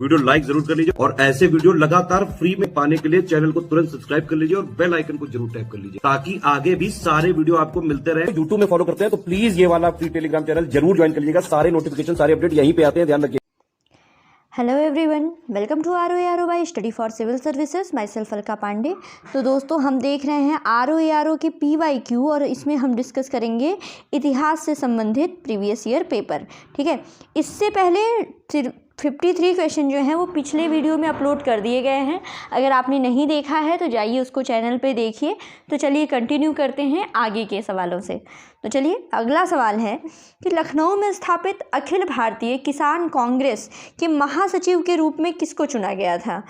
Video like जरूर कर लीजिए और ऐसे वीडियो लगातार फ्री में पाने के लिए चैनल को तुरंत सब्सक्राइब कर लीजिए और बेल आइकन को जरूर टैप कर लीजिए ताकि आगे भी सारे वीडियो आपको मिलते रहे। यूट्यूब में फॉलो करते हैं तो प्लीज ये वाला फ्री टेलीग्राम चैनल जरूर ज्वाइन कर लीजिएगा। सारे नोटिफिकेशन सारे अपडेट यहीं पे आते हैं, ध्यान रखिए। Hello everyone, welcome to R by study for civil services. Myself Alka Pandey. तो दोस्तों, हम देख रहे हैं आर की PYQ और इसमें हम डिस्कस करेंगे इतिहास से संबंधित प्रीवियस ईयर पेपर। ठीक है, इससे पहले 53 क्वेश्चन जो हैं वो पिछले वीडियो में अपलोड कर दिए गए हैं। अगर आपने नहीं देखा है तो जाइए उसको चैनल पे देखिए। तो चलिए कंटिन्यू करते हैं आगे के सवालों से। तो चलिए, अगला सवाल है कि लखनऊ में स्थापित अखिल भारतीय किसान कांग्रेस के महासचिव के रूप में किसको चुना गया था?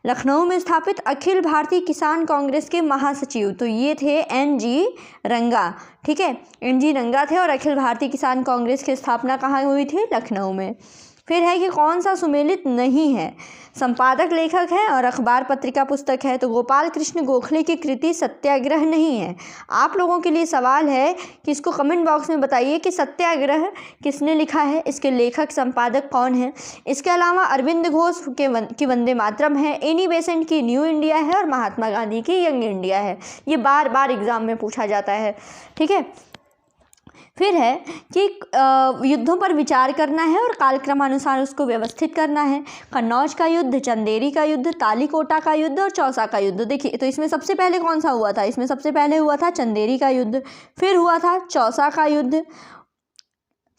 लखनऊ में स्थापित अखिल भारतीय किसान कांग्रेस के महासचिव तो ये थे NG रंगा। ठीक है, NG रंगा थे और अखिल भारतीय किसान कांग्रेस की स्थापना कहाँ हुई थी? लखनऊ में। फिर है कि कौन सा सुमेलित नहीं है? संपादक लेखक है और अखबार पत्रिका पुस्तक है। तो गोपाल कृष्ण गोखले की कृति सत्याग्रह नहीं है। आप लोगों के लिए सवाल है कि इसको कमेंट बॉक्स में बताइए कि सत्याग्रह किसने लिखा है, इसके लेखक संपादक कौन है। इसके अलावा अरविंद घोष की वंदे मातरम है, एनी बेसेंट की न्यू इंडिया है और महात्मा गांधी की यंग इंडिया है। ये बार बार एग्जाम में पूछा जाता है। ठीक है, फिर है कि युद्धों पर विचार करना है और कालक्रमानुसार उसको व्यवस्थित करना है। कन्नौज का युद्ध, चंदेरी का युद्ध, तालीकोटा का युद्ध और चौसा का युद्ध। देखिए, तो इसमें सबसे पहले कौन सा हुआ था? इसमें सबसे पहले हुआ था चंदेरी का युद्ध, फिर हुआ था चौसा का युद्ध,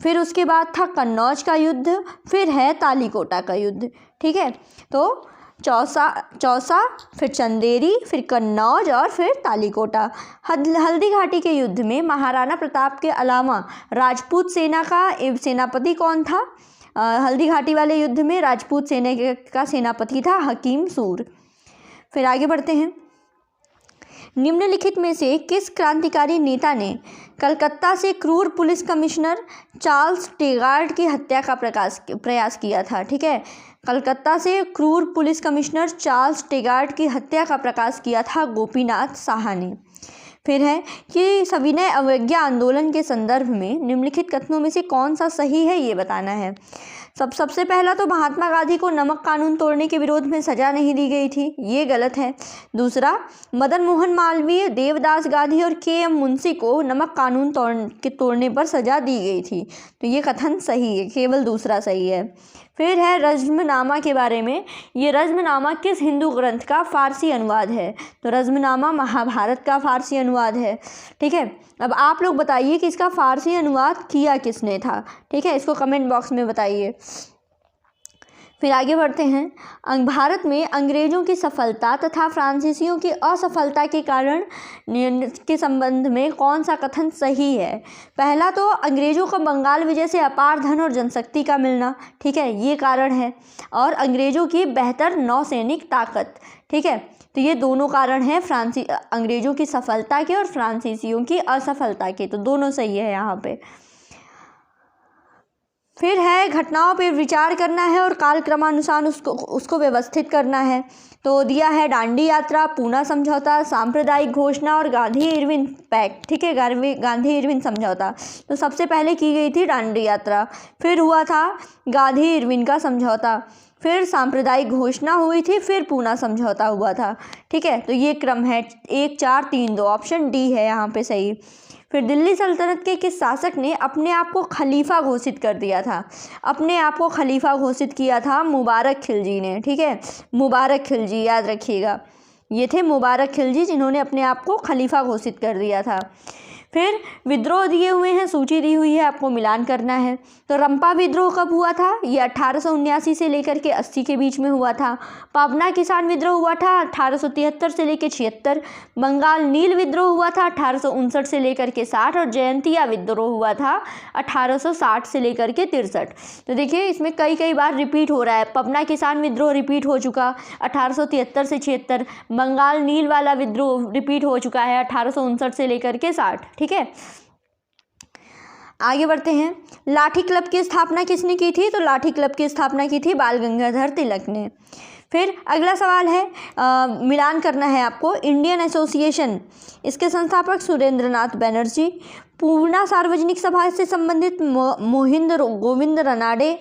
फिर उसके बाद था कन्नौज का युद्ध, फिर है तालीकोटा का युद्ध। ठीक है, तो चौसा, फिर चंदेरी, फिर कन्नौज और फिर तालीकोटा। हल्दी घाटी के युद्ध में महाराणा प्रताप के अलावा राजपूत सेना का सेनापति कौन था? हल्दी घाटी वाले युद्ध में राजपूत सेना का सेनापति था हकीम सूर। फिर आगे बढ़ते हैं। निम्नलिखित में से किस क्रांतिकारी नेता ने कलकत्ता से क्रूर पुलिस कमिश्नर चार्ल्स टेगार्ड की हत्या का प्रयास किया था? ठीक है, कलकत्ता से क्रूर पुलिस कमिश्नर चार्ल्स टेगार्ड की हत्या का प्रयास किया था गोपीनाथ साहा ने। फिर है कि सविनय अवज्ञा आंदोलन के संदर्भ में निम्नलिखित कथनों में से कौन सा सही है, ये बताना है। सबसे पहला तो महात्मा गांधी को नमक कानून तोड़ने के विरोध में सजा नहीं दी गई थी, ये गलत है। दूसरा, मदन मोहन मालवीय, देवदास गांधी और KM मुंशी को नमक कानून तोड़ने पर सजा दी गई थी, तो ये कथन सही है, केवल दूसरा सही है। फिर है रज़्मनामा के बारे में। ये रज़्मनामा किस हिंदू ग्रंथ का फारसी अनुवाद है? तो रज़्मनामा महाभारत का फारसी अनुवाद है। ठीक है, अब आप लोग बताइए कि इसका फारसी अनुवाद किया किसने था? ठीक है, इसको कमेंट बॉक्स में बताइए। फिर आगे बढ़ते हैं। भारत में अंग्रेज़ों की सफलता तथा फ्रांसीसियों की असफलता के कारण के संबंध में कौन सा कथन सही है? पहला तो अंग्रेज़ों को बंगाल विजय से अपार धन और जनशक्ति का मिलना, ठीक है, ये कारण है। और अंग्रेज़ों की बेहतर नौसैनिक ताकत। ठीक है, तो ये दोनों कारण हैं अंग्रेज़ों की सफलता के और फ्रांसीसियों की असफलता के, तो दोनों सही है यहाँ पे। फिर है घटनाओं पर विचार करना है और कालक्रमानुसार उसको व्यवस्थित करना है। तो दिया है दांडी यात्रा, पूना समझौता, सांप्रदायिक घोषणा और गांधी इरविन पैक्ट। ठीक है, गांधी इरविन समझौता। तो सबसे पहले की गई थी दांडी यात्रा, फिर हुआ था गांधी इरविन का समझौता, फिर सांप्रदायिक घोषणा हुई थी, फिर पूना समझौता हुआ था। ठीक है, तो ये क्रम है 1 4 3 2, ऑप्शन डी है यहाँ पे सही। फिर दिल्ली सल्तनत के किस शासक ने अपने आप को खलीफा घोषित कर दिया था? अपने आप को खलीफा घोषित किया था मुबारक खिलजी ने। ठीक है, मुबारक खिलजी, याद रखिएगा, ये थे मुबारक खिलजी जिन्होंने अपने आप को खलीफा घोषित कर दिया था। फिर विद्रोह दिए हुए हैं, सूची दी हुई है, आपको मिलान करना है। तो रंपा विद्रोह कब हुआ था? ये 1879 से लेकर के 80 के बीच में हुआ था। पाबना किसान विद्रोह हुआ था 1873 से लेकर 76। बंगाल नील विद्रोह हुआ था 1859 से लेकर के 60 और जयंतिया विद्रोह हुआ था 1860 से लेकर के 63। तो देखिए, इसमें कई बार रिपीट हो रहा है। पबना किसान विद्रोह रिपीट हो चुका 1873 से 76, बंगाल नील वाला विद्रोह रिपीट हो चुका है 1859 से लेकर के 60। ठीक है, आगे बढ़ते हैं। लाठी क्लब की स्थापना किसने की थी? तो लाठी क्लब की स्थापना की थी बाल गंगाधर तिलक ने। फिर अगला सवाल है, मिलान करना है आपको। इंडियन एसोसिएशन, इसके संस्थापक सुरेंद्रनाथ बनर्जी। पूना सार्वजनिक सभा से संबंधित मोहिंद गोविंद रनाडे,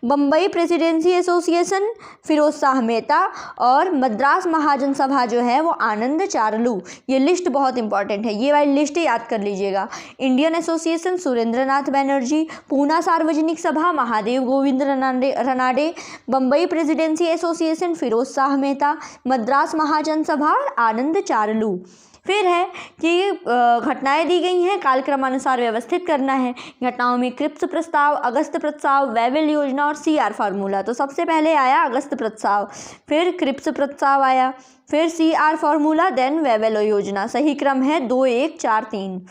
बम्बई प्रेसिडेंसी एसोसिएशन फिरोज शाह मेहता और मद्रास महाजन सभा जो है वो आनंद चारलू। ये लिस्ट बहुत इंपॉर्टेंट है, ये वाली लिस्ट याद कर लीजिएगा। इंडियन एसोसिएशन सुरेंद्र नाथ बनर्जी, पूना सार्वजनिक सभा महादेव गोविंद रनाडे, बम्बई प्रेसिडेंसी एसोसिएशन फिरोज शाह मेहता, मद्रास महाजन सभा आनंद चारलू। फिर है कि घटनाएं दी गई हैं, कालक्रमानुसार व्यवस्थित करना है। घटनाओं में क्रिप्स प्रस्ताव, अगस्त प्रस्ताव, वेवेल योजना और CR फार्मूला। तो सबसे पहले आया अगस्त प्रस्ताव, फिर क्रिप्स प्रस्ताव आया, फिर CR फार्मूला, देन वेवेल योजना। सही क्रम है 2 1 4 3।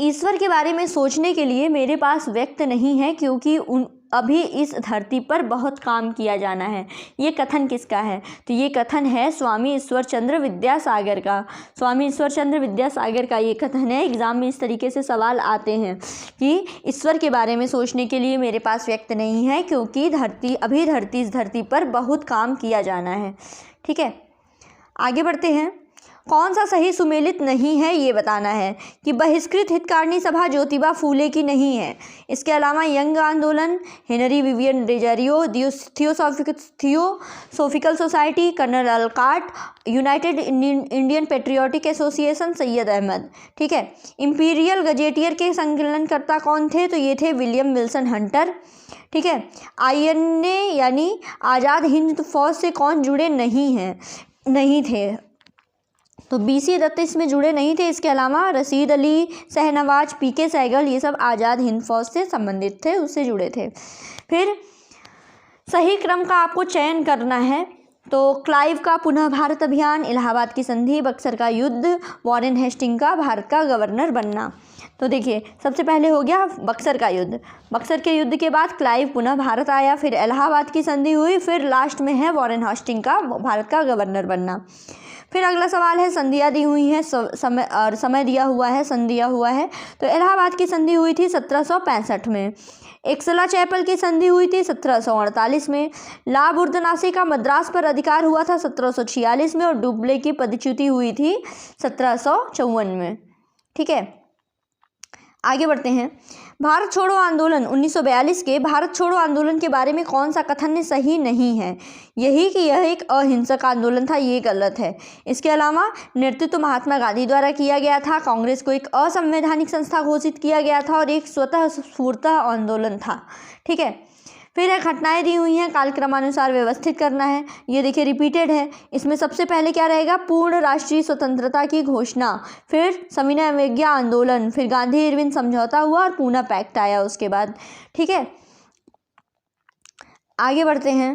ईश्वर के बारे में सोचने के लिए मेरे पास व्यक्त नहीं है क्योंकि अभी इस धरती पर बहुत काम किया जाना है। ये कथन किसका है? तो ये कथन है स्वामी ईश्वरचंद्र विद्यासागर का। स्वामी ईश्वरचंद्र विद्यासागर का ये कथन है। एग्जाम में इस तरीके से सवाल आते हैं कि ईश्वर के बारे में सोचने के लिए मेरे पास व्यक्त नहीं है क्योंकि इस धरती पर बहुत काम किया जाना है। ठीक है, आगे बढ़ते हैं। कौन सा सही सुमेलित नहीं है ये बताना है कि बहिष्कृत हितकारिणी सभा ज्योतिबा फूले की नहीं है। इसके अलावा यंग आंदोलन, हेनरी विवियन डेजरियो, Theosophical Society, Colonel Olcott, United Indian Patriotic Association, Syed Ahmad. ठीक है, इंपीरियल गजेटियर के संकलनकर्ता कौन थे? तो ये थे विलियम विल्सन हंटर। ठीक है, INA यानी आज़ाद हिंद फौज से कौन जुड़े नहीं थे? तो BC दत्त इसमें जुड़े नहीं थे। इसके अलावा रशीद अली, शहनवाज, PK सहगल, ये सब आज़ाद हिंद फौज से संबंधित थे, उससे जुड़े थे। फिर सही क्रम का आपको चयन करना है। तो क्लाइव का पुनः भारत अभियान, इलाहाबाद की संधि, बक्सर का युद्ध, वॉरेन हेस्टिंग का भारत का गवर्नर बनना। तो देखिए, सबसे पहले हो गया बक्सर का युद्ध। बक्सर के युद्ध के बाद क्लाइव पुनः भारत आया, फिर इलाहाबाद की संधि हुई, फिर लास्ट में है वॉरेन हेस्टिंग का भारत का गवर्नर बनना। फिर अगला सवाल है, संधियाँ दी हुई हैं, समय दिया हुआ है, सन दिया हुआ है। तो इलाहाबाद की संधि हुई थी 1765 में। एक्सला चैपल की संधि हुई थी 1748 में। ला बुर्दनासी का मद्रास पर अधिकार हुआ था 1746 में और डुप्ले की पदच्युति हुई थी 1754 में। ठीक है, आगे बढ़ते हैं। भारत छोड़ो आंदोलन 1942 के भारत छोड़ो आंदोलन के बारे में कौन सा कथन सही नहीं है? यही कि यह एक अहिंसक आंदोलन था, ये गलत है। इसके अलावा नेतृत्व महात्मा गांधी द्वारा किया गया था, कांग्रेस को एक असंवैधानिक संस्था घोषित किया गया था और एक स्वतः स्फूर्त आंदोलन था। ठीक है, फिर है घटनाएं दी हुई हैं, कालक्रमानुसार व्यवस्थित करना है। ये देखिए रिपीटेड है। इसमें सबसे पहले क्या रहेगा? पूर्ण राष्ट्रीय स्वतंत्रता की घोषणा, फिर सविनय अवज्ञा आंदोलन, फिर गांधी इरविन समझौता हुआ और पूना पैक्ट आया उसके बाद। ठीक है, आगे बढ़ते हैं।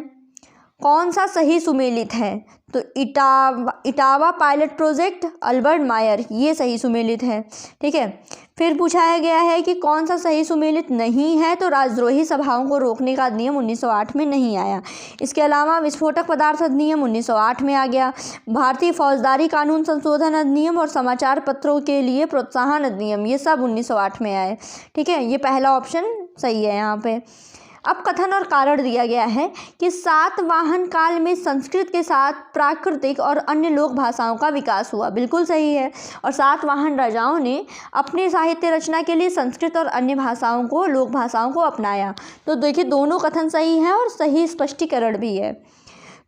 कौन सा सही सुमेलित है? तो इटावा पायलट प्रोजेक्ट, अल्बर्ट मायर, ये सही सुमेलित है। ठीक है, फिर पूछाया गया है कि कौन सा सही सुमेलित नहीं है? तो राजद्रोही सभाओं को रोकने का अधिनियम 1908 में नहीं आया। इसके अलावा विस्फोटक पदार्थ अधिनियम 1908 में आ गया। भारतीय फौजदारी कानून संशोधन अधिनियम और समाचार पत्रों के लिए प्रोत्साहन अधिनियम, ये सब 1908 में आए। ठीक है, ये पहला ऑप्शन सही है यहाँ पे। अब कथन और कारण दिया गया है कि सातवाहन काल में संस्कृत के साथ प्राकृतिक और अन्य लोक भाषाओं का विकास हुआ। बिल्कुल सही है। और सातवाहन राजाओं ने अपने साहित्य रचना के लिए संस्कृत और अन्य भाषाओं को, लोक भाषाओं को अपनाया। तो देखिए, दोनों कथन सही हैं और सही स्पष्टीकरण भी है।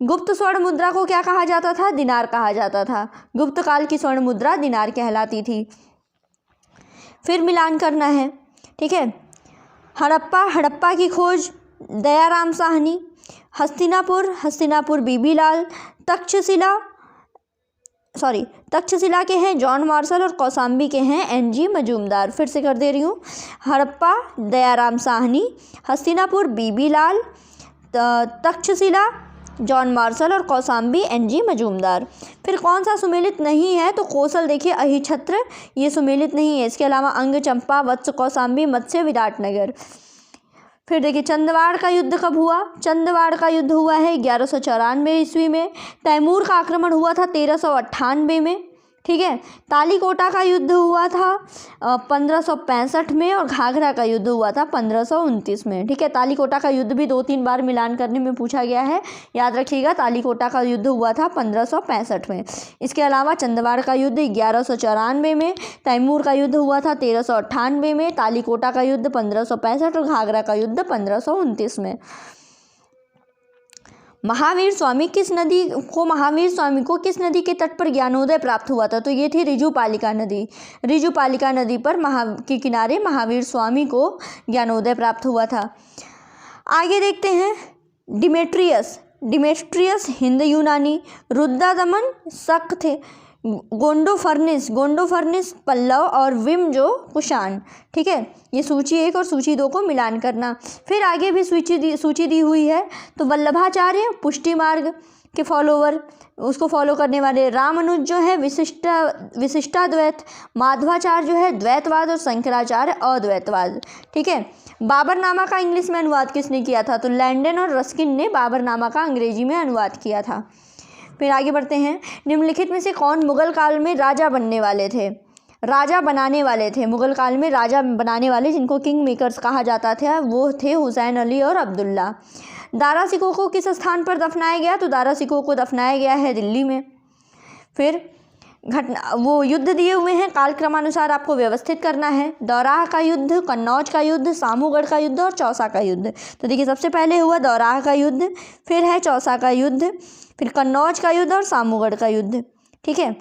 गुप्त स्वर्ण मुद्रा को क्या कहा जाता था? दिनार कहा जाता था। गुप्त काल की स्वर्ण मुद्रा दिनार कहलाती थी। फिर मिलान करना है। ठीक है, हड़प्पा की खोज दयाराम साहनी, हस्तिनापुर बीबीलाल, तक्षशिला के हैं जॉन मार्शल और कौसाम्बी के हैं NG मजूमदार। फिर से कर दे रही हूँ। हड़प्पा दयाराम साहनी, हस्तिनापुर बीबीलाल, तक्षशिला जॉन मार्शल और कौसाम्बी NG मजूमदार। फिर कौन सा सुमेलित नहीं है? तो कौशल देखिए, अहिछत्र, ये सुमेलित नहीं है। इसके अलावा अंग, चंपा, वत्स, कौसाम्बी, मत्स्य, विराटनगर। फिर देखिए, चंदवाड़ का युद्ध कब हुआ? चंदवाड़ का युद्ध हुआ है 1194 ईस्वी में। तैमूर का आक्रमण हुआ था 1398 में। ठीक है। तालीकोटा का युद्ध हुआ था 1565 में और घाघरा का युद्ध हुआ था 1529 में। ठीक है, तालीकोटा का युद्ध भी 2-3 बार मिलान करने में पूछा गया है, याद रखिएगा। तालीकोटा का युद्ध हुआ था 1565 में। इसके अलावा चंदवाड़ का युद्ध 1194 में, तैमूर का युद्ध हुआ था 1398 में, तालीकोटा का युद्ध 1565 और घाघरा का युद्ध 1529 में। महावीर स्वामी को किस नदी के तट पर ज्ञानोदय प्राप्त हुआ था? तो ये थी ऋजुपालिका नदी। ऋजुपालिका नदी पर के किनारे महावीर स्वामी को ज्ञानोदय प्राप्त हुआ था। आगे देखते हैं, डिमेट्रियस हिंद यूनानी, रुद्रदमन शक थे, गोंडोफर्निस पल्लव और विम जो कुषाण। ठीक है, ये सूची 1 और सूची 2 को मिलान करना। फिर आगे भी सूची दी हुई है। तो वल्लभाचार्य पुष्टि मार्ग के फॉलोवर, उसको फॉलो करने वाले। रामानुज जो है विशिष्टाद्वैत, माधवाचार्य जो है द्वैतवाद और शंकराचार्य अद्वैतवाद। ठीक है, बाबरनामा का इंग्लिश में अनुवाद किसने किया था? तो लैंडन और रस्किन ने बाबरनामा का अंग्रेजी में अनुवाद किया था। फिर आगे बढ़ते हैं, निम्नलिखित में से कौन मुगल काल में राजा बनाने वाले थे? मुगल काल में राजा बनाने वाले, जिनको किंग मेकर्स कहा जाता था, वो थे हुसैन अली और अब्दुल्ला। दारा सिकों को किस स्थान पर दफनाया गया? तो दारा सिकों को दफनाया गया है दिल्ली में। फिर वो युद्ध दिए हुए हैं, कालक्रमानुसार आपको व्यवस्थित करना है। दौराह का युद्ध, कन्नौज का युद्ध, सामूगढ़ का युद्ध और चौसा का युद्ध। तो देखिए, सबसे पहले हुआ दौराह का युद्ध, फिर है चौसा का युद्ध, फिर कन्नौज का युद्ध और सामूगढ़ का युद्ध। ठीक है,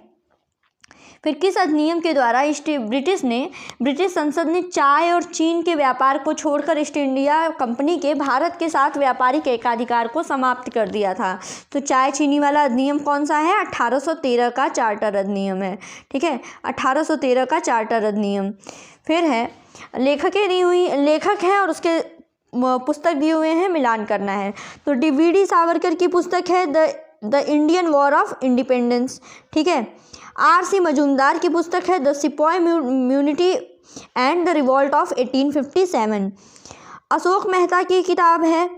फिर किस अधिनियम के द्वारा ब्रिटिश संसद ने चाय और चीन के व्यापार को छोड़कर ईस्ट इंडिया कंपनी के भारत के साथ व्यापारिक एकाधिकार को समाप्त कर दिया था? तो चाय चीनी वाला अधिनियम कौन सा है? 1813 का चार्टर अधिनियम है। ठीक है, 1813 का चार्टर अधिनियम। फिर है लेखक है और उसके पुस्तक दिए हुए हैं, मिलान करना है। तो डी सावरकर की पुस्तक है the Indian war of independence. ठीक है, R.C. मजूमदार की पुस्तक है the sepoy mutiny and the revolt of 1857। Ashok Mehta की किताब है,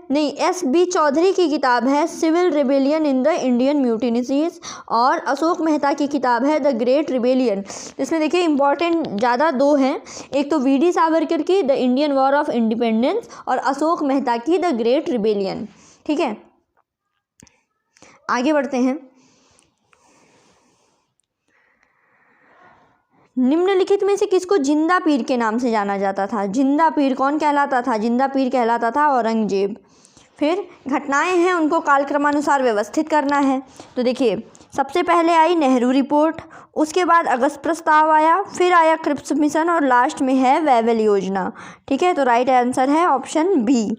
S.B. चौधरी की किताब है civil rebellion in the Indian mutinies, और अशोक मेहता की किताब है द ग्रेट रिबेलियन। इसमें देखिए इंपॉर्टेंट ज़्यादा 2 हैं, एक तो V.D. सावरकर की the Indian war of independence और अशोक मेहता की द ग्रेट रिबेलियन। ठीक है, आगे बढ़ते हैं। निम्नलिखित में से किसको जिंदा पीर के नाम से जाना जाता था? जिंदा पीर कौन कहलाता था? जिंदा पीर कहलाता था औरंगजेब। फिर घटनाएं हैं, उनको कालक्रमानुसार व्यवस्थित करना है। तो देखिए, सबसे पहले आई नेहरू रिपोर्ट, उसके बाद अगस्त प्रस्ताव आया, फिर आया क्रिप्स मिशन और लास्ट में है वेवेल योजना। ठीक है, तो राइट आंसर है ऑप्शन बी।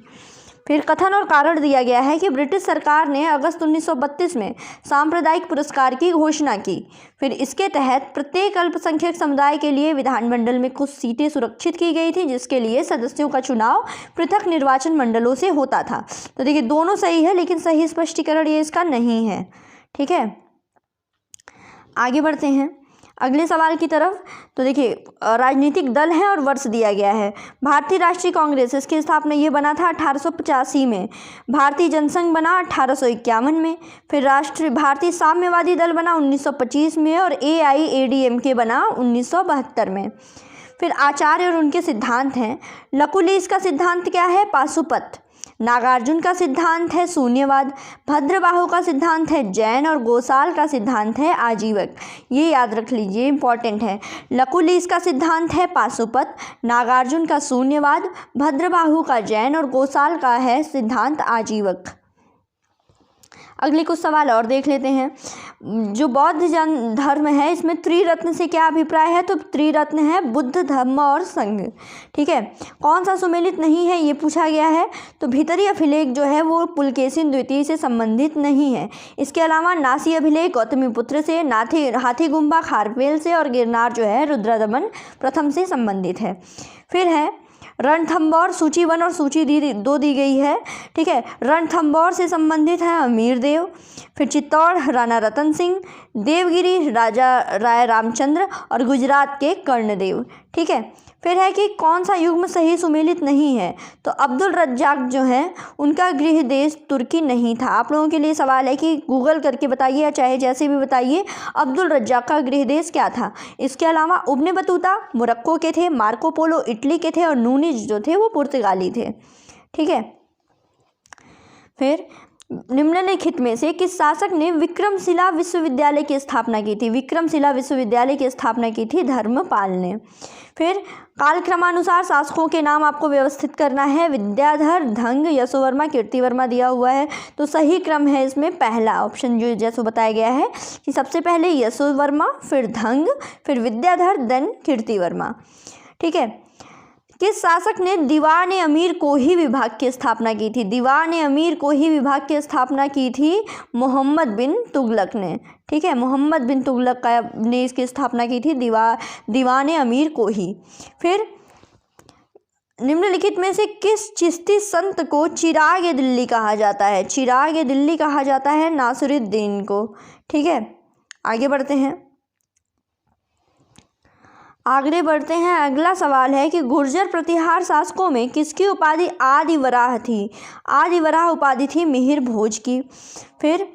फिर कथन और कारण दिया गया है कि ब्रिटिश सरकार ने अगस्त 1932 में सांप्रदायिक पुरस्कार की घोषणा की। फिर इसके तहत प्रत्येक अल्पसंख्यक समुदाय के लिए विधानमंडल में कुछ सीटें सुरक्षित की गई थी, जिसके लिए सदस्यों का चुनाव पृथक निर्वाचन मंडलों से होता था। तो देखिए, दोनों सही है, लेकिन सही स्पष्टीकरण ये इसका नहीं है। ठीक है, आगे बढ़ते हैं अगले सवाल की तरफ। तो देखिए, राजनीतिक दल है और वर्ष दिया गया है। भारतीय राष्ट्रीय कांग्रेस, इसकी स्थापना ये बना था 1885 में। भारतीय जनसंघ बना 1851 में। फिर भारतीय साम्यवादी दल बना 1925 में और AIADMK बना 1972 में। फिर आचार्य और उनके सिद्धांत हैं। लकुलिस का सिद्धांत क्या है? पाशुपत। नागार्जुन का सिद्धांत है शून्यवाद। भद्रबाहु का सिद्धांत है जैन और गोसाल का सिद्धांत है आजीवक। ये याद रख लीजिए, इंपॉर्टेंट है। लकुलिस का सिद्धांत है पाशुपत, नागार्जुन का शून्यवाद, भद्रबाहु का जैन और गोसाल का है सिद्धांत आजीवक। अगले कुछ सवाल और देख लेते हैं। जो बौद्ध जन धर्म है, इसमें त्रिरत्न से क्या अभिप्राय है? तो त्रिरत्न है बुद्ध, धम्म और संघ। ठीक है, कौन सा सुमेलित नहीं है, ये पूछा गया है। तो भीतरी अभिलेख जो है वो पुलकेशिन द्वितीय से संबंधित नहीं है। इसके अलावा नासी अभिलेख गौतमीपुत्र से, हाथी गुम्बा खारपेल से और गिरनार जो है रुद्रदमन प्रथम से संबंधित है। फिर है रणथंबोर, सूची 1 और सूची 2 दी गई है। ठीक है, रणथंबोर से संबंधित है अमीर देव। फिर चित्तौड़ राणा रतन सिंह, देवगिरी राजा राय रामचंद्र और गुजरात के कर्णदेव। ठीक है, फिर है कि कौन सा युग्म सही सुमेलित नहीं है, तो अब्दुल रज्जाक जो है उनका गृह देश तुर्की नहीं था। आप लोगों के लिए सवाल है कि गूगल करके बताइए या चाहे जैसे भी बताइए, अब्दुल रज्जाक का गृह देश क्या था। इसके अलावा इब्न बतूता मोरक्को के थे, मार्को पोलो इटली के थे और नूनिज जो थे वो पुर्तगाली थे। ठीक है। फिर निम्नलिखित में से किस शासक ने विक्रमशिला विश्वविद्यालय की स्थापना की थी। विक्रमशिला विश्वविद्यालय की स्थापना की थी धर्मपाल ने। फिर कालक्रमानुसार शासकों के नाम आपको व्यवस्थित करना है। विद्याधर, धंग, यशोवर्मा, कीर्तिवर्मा दिया हुआ है, तो सही क्रम है इसमें पहला ऑप्शन जो जैसे बताया गया है कि सबसे पहले यशोवर्मा, फिर धंग, फिर विद्याधर, देन कीर्तिवर्मा। ठीक है। किस शासक ने दीवान अमीर कोही विभाग की स्थापना की थी। दीवान अमीर कोही विभाग की स्थापना की थी मोहम्मद बिन तुगलक ने। ठीक है, मोहम्मद बिन तुगलक ने इसकी स्थापना की थी दीवान अमीर कोही। फिर निम्नलिखित में से किस चिश्ती संत को चिराग दिल्ली कहा जाता है। चिराग दिल्ली कहा जाता है नासिरुद्दीन को। ठीक है, आगे बढ़ते हैं। अगला सवाल है कि गुर्जर प्रतिहार शासकों में किसकी उपाधि आदि वराह थी। आदि वराह उपाधि थी मिहिर भोज की। फिर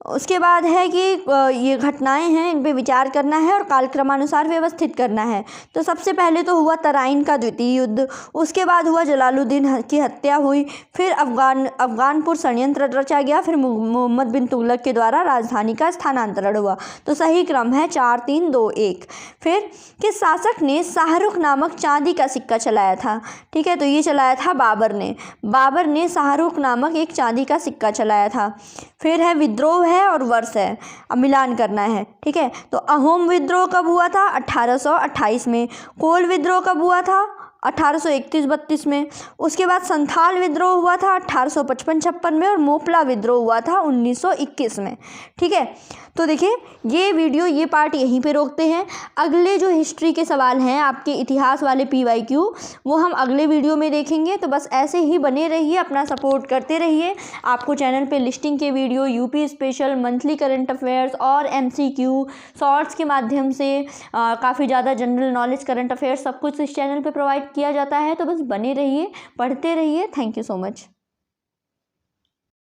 उसके बाद है कि ये घटनाएं हैं, इन पे विचार करना है और कालक्रमानुसार व्यवस्थित करना है। तो सबसे पहले तो हुआ तराइन का द्वितीय युद्ध, उसके बाद हुआ जलालुद्दीन की हत्या हुई, फिर अफगानपुर षड्यंत्र रचा गया, फिर मोहम्मद बिन तुगलक के द्वारा राजधानी का स्थानांतरण हुआ। तो सही क्रम है 4, 3, 2, 1। फिर किस शासक ने शाहरुख नामक चांदी का सिक्का चलाया था। ठीक है, तो ये चलाया था बाबर ने। बाबर ने शाहरुख नामक एक चांदी का सिक्का चलाया था। फिर है विद्रोह है और वर्ष है, अब मिलान करना है। ठीक है, तो अहोम विद्रोह कब हुआ था 1828 में। कोल विद्रोह कब हुआ था 1831-32 में। उसके बाद संथाल विद्रोह हुआ था 1855-56 में और मोपला विद्रोह हुआ था 1921 में। ठीक है, तो देखिए ये वीडियो ये पार्ट यहीं पे रोकते हैं। अगले जो हिस्ट्री के सवाल हैं आपके इतिहास वाले PYQ वो हम अगले वीडियो में देखेंगे। तो बस ऐसे ही बने रहिए, अपना सपोर्ट करते रहिए। आपको चैनल पे लिस्टिंग के video, UP special, monthly current affairs और MCQ शॉर्ट्स के माध्यम से काफ़ी ज़्यादा जनरल नॉलेज, करंट अफेयर्स सब कुछ इस चैनल पर प्रोवाइड किया जाता है। तो बस बने रहिए, पढ़ते रहिए। Thank you so much.